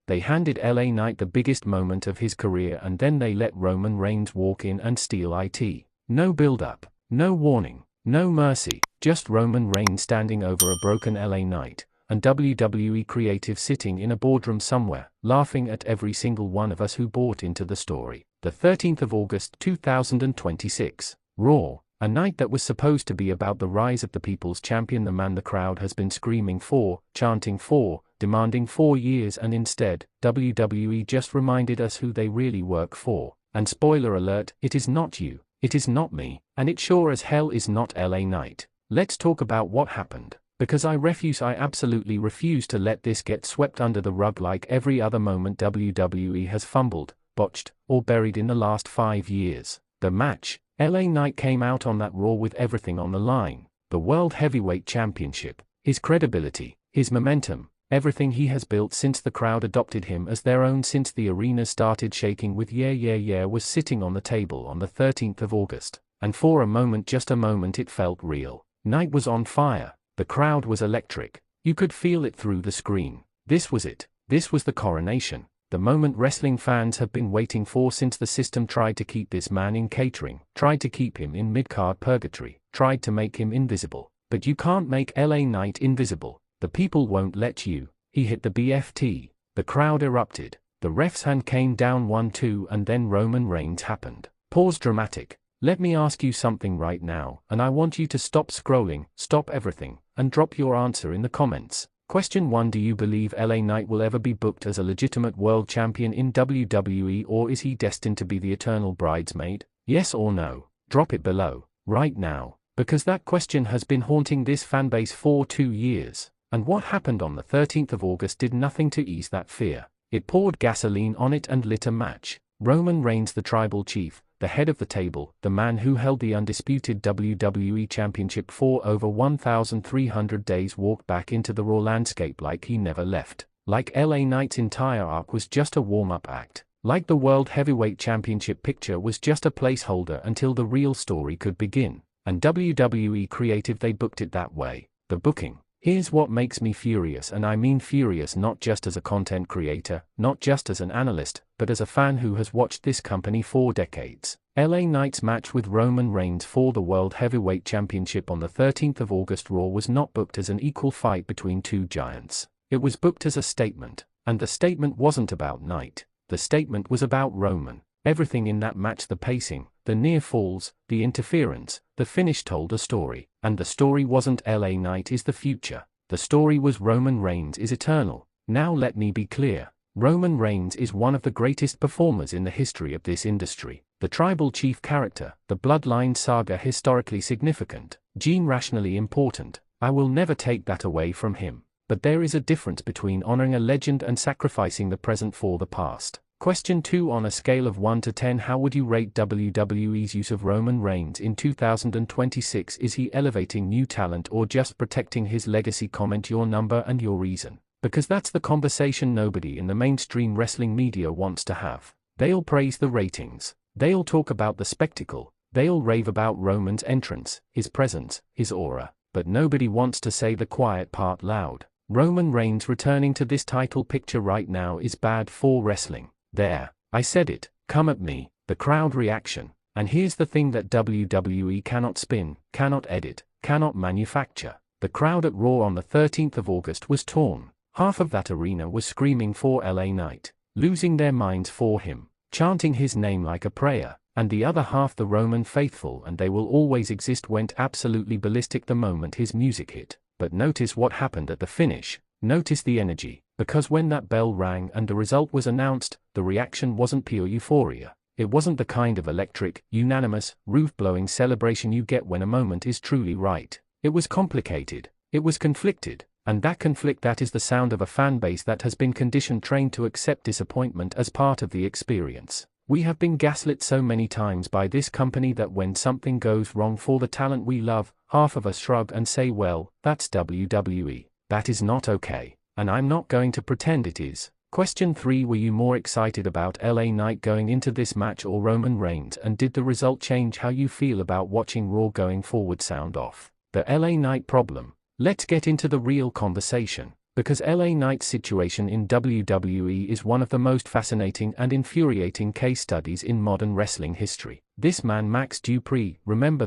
They handed LA Knight the biggest moment of his career and then they let Roman Reigns walk in and steal it. No build-up, no warning, no mercy, just Roman Reigns standing over a broken LA Knight, and WWE creative sitting in a boardroom somewhere, laughing at every single one of us who bought into the story. The 13th of August 2026, Raw, a night that was supposed to be about the rise of the people's champion, the man the crowd has been screaming for, chanting for, demanding for years, and instead, WWE just reminded us who they really work for. And spoiler alert, it is not you, it is not me, and it sure as hell is not LA Knight. Let's talk about what happened. Because I absolutely refuse to let this get swept under the rug like every other moment WWE has fumbled, botched, or buried in the last 5 years. The match, LA Knight came out on that Raw with everything on the line. The World Heavyweight Championship, his credibility, his momentum, everything he has built since the crowd adopted him as their own, since the arena started shaking with yeah yeah yeah, was sitting on the table on the 13th of August. And for a moment, just a moment, it felt real. Knight was on fire. The crowd was electric. You could feel it through the screen. This was it. This was the coronation. The moment wrestling fans have been waiting for since the system tried to keep this man in catering, tried to keep him in mid-card purgatory, tried to make him invisible. But you can't make LA Knight invisible. The people won't let you. He hit the BFT. The crowd erupted. The ref's hand came down 1-2 and then Roman Reigns happened. Pause dramatic. Let me ask you something right now, and I want you to stop scrolling, stop everything, and drop your answer in the comments. Question 1. Do you believe LA Knight will ever be booked as a legitimate world champion in WWE, or is he destined to be the eternal bridesmaid? Yes or no? Drop it below, right now, because that question has been haunting this fanbase for 2 years. And what happened on the 13th of August did nothing to ease that fear. It poured gasoline on it and lit a match. Roman Reigns, the tribal chief, the head of the table, the man who held the undisputed WWE Championship for over 1,300 days, walked back into the Raw landscape like he never left. Like LA Knight's entire arc was just a warm-up act. Like the World Heavyweight Championship picture was just a placeholder until the real story could begin. And WWE creative, they booked it that way. The booking. Here's what makes me furious, and I mean furious not just as a content creator, not just as an analyst, but as a fan who has watched this company for decades. LA Knight's match with Roman Reigns for the World Heavyweight Championship on the 13th of August Raw was not booked as an equal fight between two giants. It was booked as a statement, and the statement wasn't about Knight. The statement was about Roman. Everything in that match, the pacing, the near falls, the interference, the finish told a story. And the story wasn't LA Knight is the future. The story was Roman Reigns is eternal. Now let me be clear. Roman Reigns is one of the greatest performers in the history of this industry. The tribal chief character, the bloodline saga, historically significant, gene-rationally important. I will never take that away from him. But there is a difference between honoring a legend and sacrificing the present for the past. Question 2. On a scale of 1 to 10, how would you rate WWE's use of Roman Reigns in 2026? Is he elevating new talent or just protecting his legacy? Comment your number and your reason. Because that's the conversation nobody in the mainstream wrestling media wants to have. They'll praise the ratings. They'll talk about the spectacle. They'll rave about Roman's entrance, his presence, his aura. But nobody wants to say the quiet part loud. Roman Reigns returning to this title picture right now is bad for wrestling. There, I said it. Come at me. The crowd reaction. And here's the thing that WWE cannot spin, cannot edit, cannot manufacture. The crowd at Raw on the 13th of August was torn. Half of that arena was screaming for LA Knight, losing their minds for him, chanting his name like a prayer. And the other half, the Roman faithful, and they will always exist, went absolutely ballistic the moment his music hit. But notice what happened at the finish. Notice the energy. Because when that bell rang and the result was announced, the reaction wasn't pure euphoria. It wasn't the kind of electric, unanimous, roof-blowing celebration you get when a moment is truly right. It was complicated. It was conflicted. And that conflict, that is the sound of a fan base that has been conditioned, trained to accept disappointment as part of the experience. We have been gaslit so many times by this company that when something goes wrong for the talent we love, half of us shrug and say, well, that's WWE. That is not okay. And I'm not going to pretend it is. Question 3. Were you more excited about LA Knight going into this match or Roman Reigns, and did the result change how you feel about watching Raw going forward? Sound off. The LA Knight problem. Let's get into the real conversation. Because LA Knight's situation in WWE is one of the most fascinating and infuriating case studies in modern wrestling history. This man Max Dupree, remember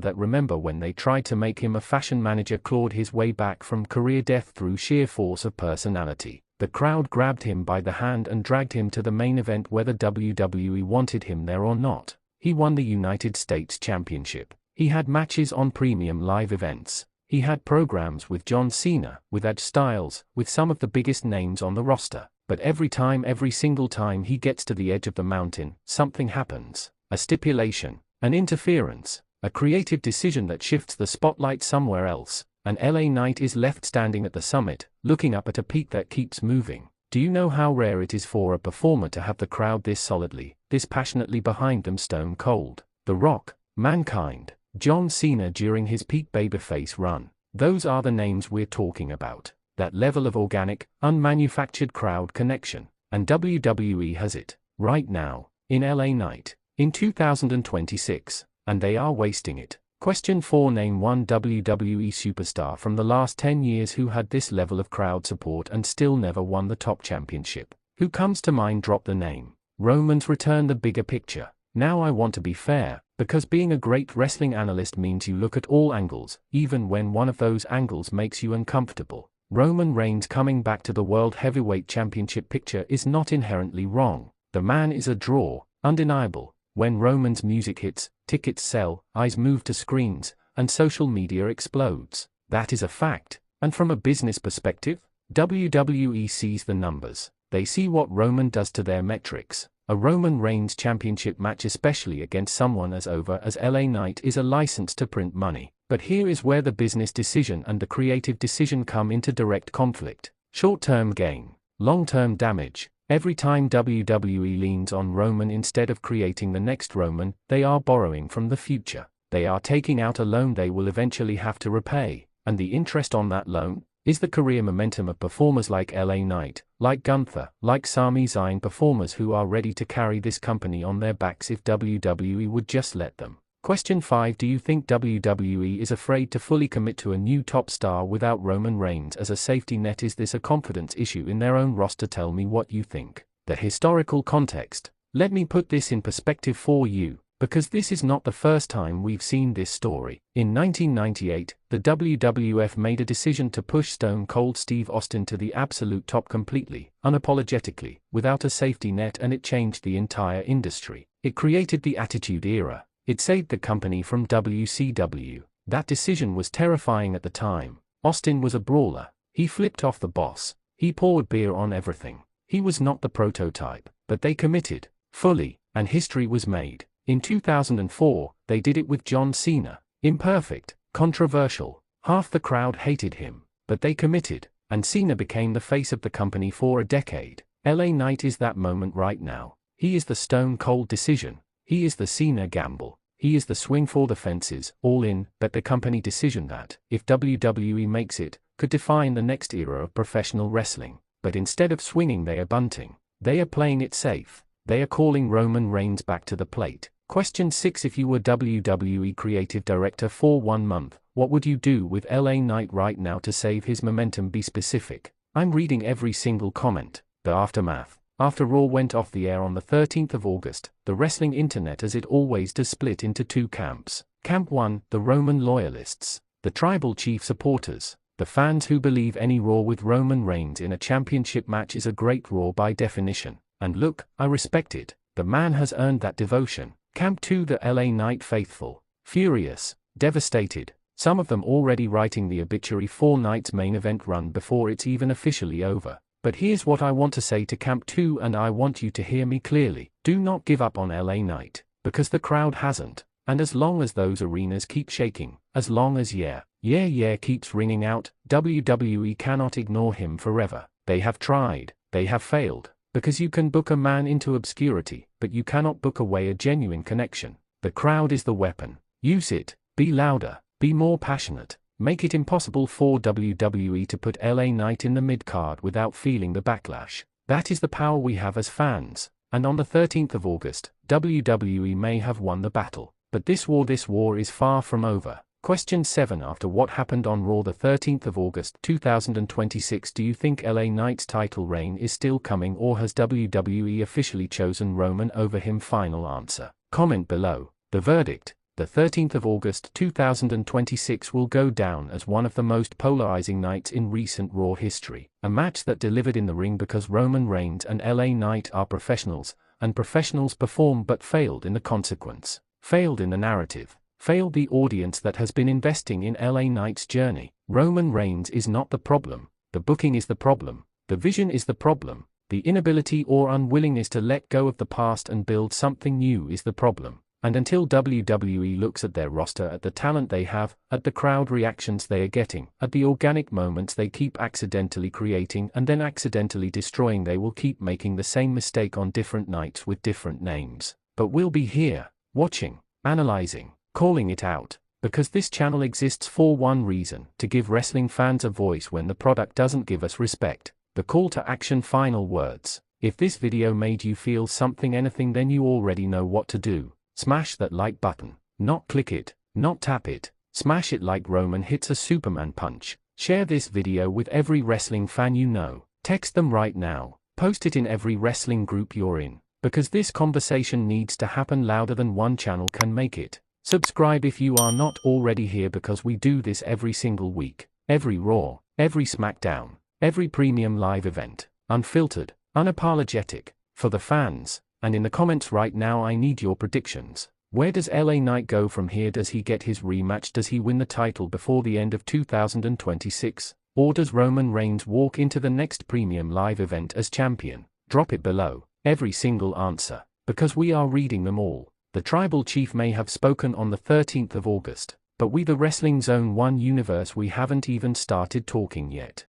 when they tried to make him a fashion manager, clawed his way back from career death through sheer force of personality. The crowd grabbed him by the hand and dragged him to the main event whether WWE wanted him there or not. He won the United States Championship. He had matches on premium live events. He had programs with John Cena, with Edge Styles, with some of the biggest names on the roster. But every single time he gets to the edge of the mountain, something happens. A stipulation, an interference, a creative decision that shifts the spotlight somewhere else, and LA Knight is left standing at the summit, looking up at a peak that keeps moving. Do you know how rare it is for a performer to have the crowd this solidly, this passionately behind them? Stone Cold, The Rock, Mankind, John Cena during his peak babyface run. Those are the names we're talking about. That level of organic, unmanufactured crowd connection. And WWE has it, right now, in LA Knight, in 2026, and they are wasting it. Question 4. Name one WWE superstar from the last 10 years who had this level of crowd support and still never won the top championship. Who comes to mind? Drop the name. Roman's return. The bigger picture. Now I want to be fair, because being a great wrestling analyst means you look at all angles, even when one of those angles makes you uncomfortable. Roman Reigns coming back to the World Heavyweight Championship picture is not inherently wrong. The man is a draw, undeniable. When Roman's music hits, tickets sell, eyes move to screens, and social media explodes. That is a fact. And from a business perspective, WWE sees the numbers. They see what Roman does to their metrics. A Roman Reigns championship match, especially against someone as over as LA Knight, is a license to print money. But here is where the business decision and the creative decision come into direct conflict. Short-term gain, long-term damage. Every time WWE leans on Roman instead of creating the next Roman, they are borrowing from the future. They are taking out a loan they will eventually have to repay, and the interest on that loan is the career momentum of performers like LA Knight, like Gunther, like Sami Zayn, performers who are ready to carry this company on their backs if WWE would just let them. Question 5. Do you think WWE is afraid to fully commit to a new top star without Roman Reigns as a safety net? Is this a confidence issue in their own roster? Tell me what you think. The historical context. Let me put this in perspective for you, because this is not the first time we've seen this story. In 1998, the WWF made a decision to push Stone Cold Steve Austin to the absolute top completely, unapologetically, without a safety net, and it changed the entire industry. It created the Attitude Era. It saved the company from WCW. That decision was terrifying at the time. Austin was a brawler. He flipped off the boss. He poured beer on everything. He was not the prototype, but they committed, fully, and history was made. In 2004, they did it with John Cena. Imperfect, controversial. Half the crowd hated him, but they committed, and Cena became the face of the company for a decade. LA Knight is that moment right now. He is the Stone Cold decision. He is the Cena gamble. He is the swing for the fences, all in, bet the company decision that, if WWE makes it, could define the next era of professional wrestling. But instead of swinging, they are bunting. They are playing it safe. They are calling Roman Reigns back to the plate. Question 6. If you were WWE creative director for 1 month, what would you do with LA Knight right now to save his momentum? Be specific. I'm reading every single comment. The aftermath. After Raw went off the air on the 13th of August, the wrestling internet, as it always does, split into two camps. Camp 1, the Roman loyalists, the tribal chief supporters, the fans who believe any Raw with Roman Reigns in a championship match is a great Raw by definition. And look, I respect it. The man has earned that devotion. Camp 2, the LA Knight faithful, furious, devastated, some of them already writing the obituary for Knight's main event run before it's even officially over. But here's what I want to say to Camp 2, and I want you to hear me clearly. Do not give up on LA Knight, because the crowd hasn't. And as long as those arenas keep shaking, as long as yeah keeps ringing out, WWE cannot ignore him forever. They have tried, they have failed. Because you can book a man into obscurity, but you cannot book away a genuine connection. The crowd is the weapon. Use it. Be louder. Be more passionate. Make it impossible for WWE to put LA Knight in the mid-card without feeling the backlash. That is the power we have as fans. And on the 13th of August, WWE may have won the battle. But this war is far from over. Question 7. After what happened on Raw the 13th of August 2026, do you think LA Knight's title reign is still coming, or has WWE officially chosen Roman over him? Final answer. Comment below. The verdict: the 13th of August 2026 will go down as one of the most polarizing nights in recent Raw history. A match that delivered in the ring because Roman Reigns and LA Knight are professionals, and professionals perform, but failed in the consequence. Failed in the narrative. Failed the audience that has been investing in LA Knight's journey. Roman Reigns is not the problem. The booking is the problem. The vision is the problem. The inability or unwillingness to let go of the past and build something new is the problem. And until WWE looks at their roster, at the talent they have, at the crowd reactions they are getting, at the organic moments they keep accidentally creating and then accidentally destroying, they will keep making the same mistake on different nights with different names. But we'll be here, watching, analyzing, calling it out, because this channel exists for one reason: to give wrestling fans a voice when the product doesn't give us respect. The call to action. Final words. If this video made you feel something, anything, then you already know what to do. Smash that like button. Not click it, not tap it. Smash it like Roman hits a Superman punch. Share this video with every wrestling fan you know. Text them right now. Post it in every wrestling group you're in. Because this conversation needs to happen louder than one channel can make it. Subscribe if you are not already here, because we do this every single week. Every Raw, every SmackDown, every premium live event. Unfiltered, unapologetic, for the fans. And in the comments right now I need your predictions. Where does LA Knight go from here? Does he get his rematch? Does he win the title before the end of 2026? Or does Roman Reigns walk into the next premium live event as champion? Drop it below. Every single answer. Because we are reading them all. The tribal chief may have spoken on the 13th of August, but we, the Wrestling Zone 1 universe, we haven't even started talking yet.